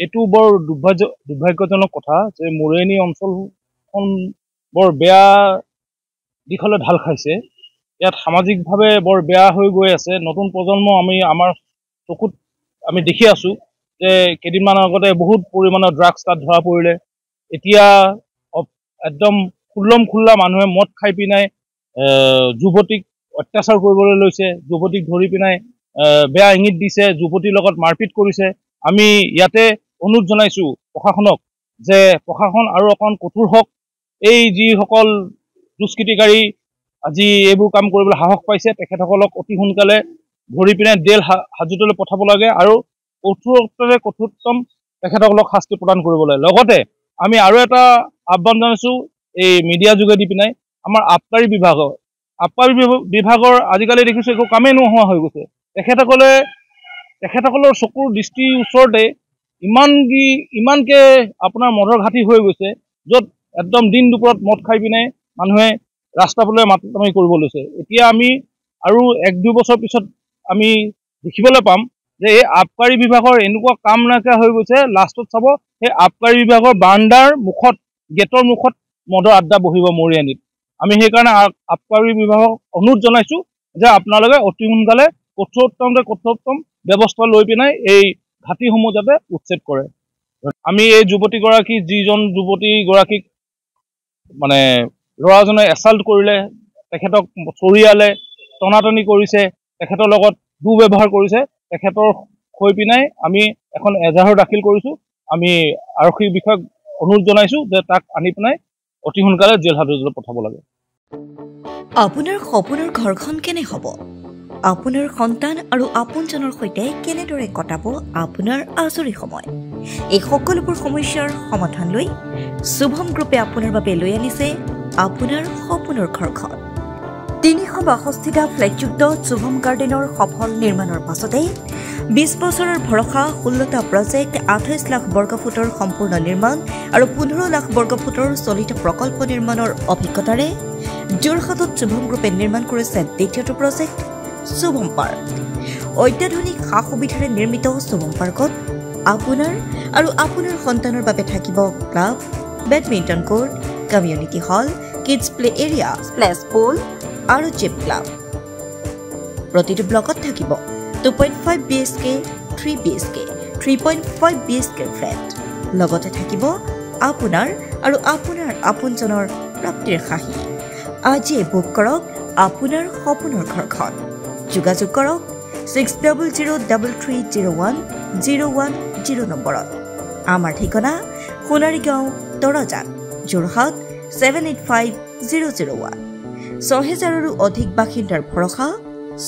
এইটো বৰ দুৰ্ভাগ্যজনক কথা যে মৰিয়নি অঞ্চলখন বৰ বেয়া দিশলৈ ঢাল খাইছে। ইয়াত সামাজিকভাৱে বৰ বেয়া হৈ গৈ আছে। নতুন প্ৰজন্ম আমাৰ চকুত আমি দেখি আছো যে কেইদিনমানৰ আগতে বহুত পৰিমাণৰ ড্ৰাগছ তাত ধৰা পৰিলে। এতিয়া একদম খোল্লা মানুহে মদ খাই পিনাই যুৱতীক অত্যাচাৰ কৰিবলৈ লৈছে, যুৱতীক ধৰি পিনাই বেয়া ইংগিত দিছে, যুৱতীৰ লগত মাৰপিট কৰিছে। আমি ইয়াতে অনুৰোধ জনাইছো প্ৰশাসনক যে প্ৰশাসন আৰু অকণ কঠোৰ হওক। এই যিসকল দুষ্কৃতিকাৰী আজি এইবোৰ কাম কৰিবলৈ সাহস পাইছে তেখেতসকলক অতি সোনকালে ধৰি পিনে জেল হাজতলৈ পঠাব লাগে আৰু কঠোৰতম তেখেতসকলক শাস্তি প্ৰদান কৰিব লাগে। লগতে আমি আৰু এটা আহ্বান জনাইছো এই মিডিয়া যোগেদি পিনাই আমাৰ আবকাৰী বিভাগৰ আজিকালি দেখিছো একো কামেই নোহোৱা হৈ গৈছে। তেখেতসকলৰ চকুৰ দৃষ্টিৰ ওচৰতে ইমানকে আপোনাৰ মদৰ ঘাটি হৈ গৈছে, য'ত একদম দিন দুপৰত মদ খাই পিনে মানুহে ৰাস্তা পদূলি মাতমাৰি কৰিব লৈছে। এতিয়া আমি আৰু 1-2 বছৰ পিছত আমি দেখিবলৈ পাম যে এই আবকাৰী বিভাগৰ এনেকুৱা কাম নাইকিয়া হৈ গৈছে। লাষ্টত চাব সেই আবকাৰী বিভাগৰ বাৰাণ্ডাৰ মুখত, গেটৰ মুখত মদৰ আড্ডা বহিব মৰিয়নিত। আমি সেইকাৰণে আবকাৰী বিভাগক অনুৰোধ জনাইছো যে আপোনালোকে অতি সোনকালে কঠোৰতম ব্যৱস্থা লৈ পিনাই এই ঘাটিসমূহ যাতে উচ্ছেদ কৰে। আমি এই যিজন যুৱতীগৰাকীক মানে ল'ৰাজনে এছাল্ট কৰিলে, তেখেতক চৰিয়ালে, টনাটনি কৰিছে, তেখেতৰ লগত দুৰ্ব্যৱহাৰ কৰিছে, তেখেতৰ হৈ পিনাই আমি এখন এজাহাৰ দাখিল কৰিছো। আমি আৰক্ষী বিষয়াক অনুৰোধ জনাইছো যে তাক আনি পিনাই অতি সোনকালে জেল হাজতলৈ পঠাব লাগে। আপোনাৰ সপোনৰ ঘৰখন কেনে হ'ব? আপোনাৰ সন্তান আৰু আপোনজনৰ সৈতে কেনেদৰে কটাব আপোনাৰ আজৰি সময়? এই সকলোবোৰ সমস্যাৰ সমাধান লৈ শুভম গ্ৰুপে আপোনাৰ বাবে লৈ আনিছে আপোনাৰ সপোনৰ ঘৰখন। 362টা ফ্লেটযুক্ত শুভম গাৰ্ডেনৰ সফল নিৰ্মাণৰ পাছতে 20 বছৰৰ ভৰসা 16টা প্ৰজেক্ট, 28 লাখ বৰ্গফুটৰ সম্পূৰ্ণ নিৰ্মাণ আৰু 15 লাখ বৰ্গফুটৰ চলিত প্ৰকল্প নিৰ্মাণৰ অভিজ্ঞতাৰে যোৰহাটত শুভম গ্ৰুপে নিৰ্মাণ কৰিছে দ্বিতীয়টো প্ৰজেক্ট শুভম পাৰ্ক। অত্যাধুনিক সা সুবিধাৰে নিৰ্মিত শুভম পাৰ্কত আপোনাৰ আৰু আপোনাৰ সন্তানৰ বাবে থাকিব club, badminton court, community hall, kids play area, splash pool আৰু জিম ক্লাব। প্ৰতিটো ব্লকত থাকিব 2.5 BHK, 3 BHK, 3.5 BHK ফ্লেট। লগতে থাকিব আপোনাৰ আৰু আপোনাৰ আপোনজনৰ প্ৰাপ্তিৰ সাহী। আজিয়ে বুক কৰক আপোনাৰ সপোনৰ ঘৰখন। যোগাযোগ কৰক 6003301010 নম্বৰত। আমাৰ ঠিকনা সোণাৰীগাঁও, তৰাজান, যোৰহাট 785001। 6000ৰো অধিক বাসিন্দাৰ ভৰসা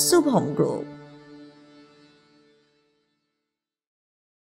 শুভম গ্ৰুপ।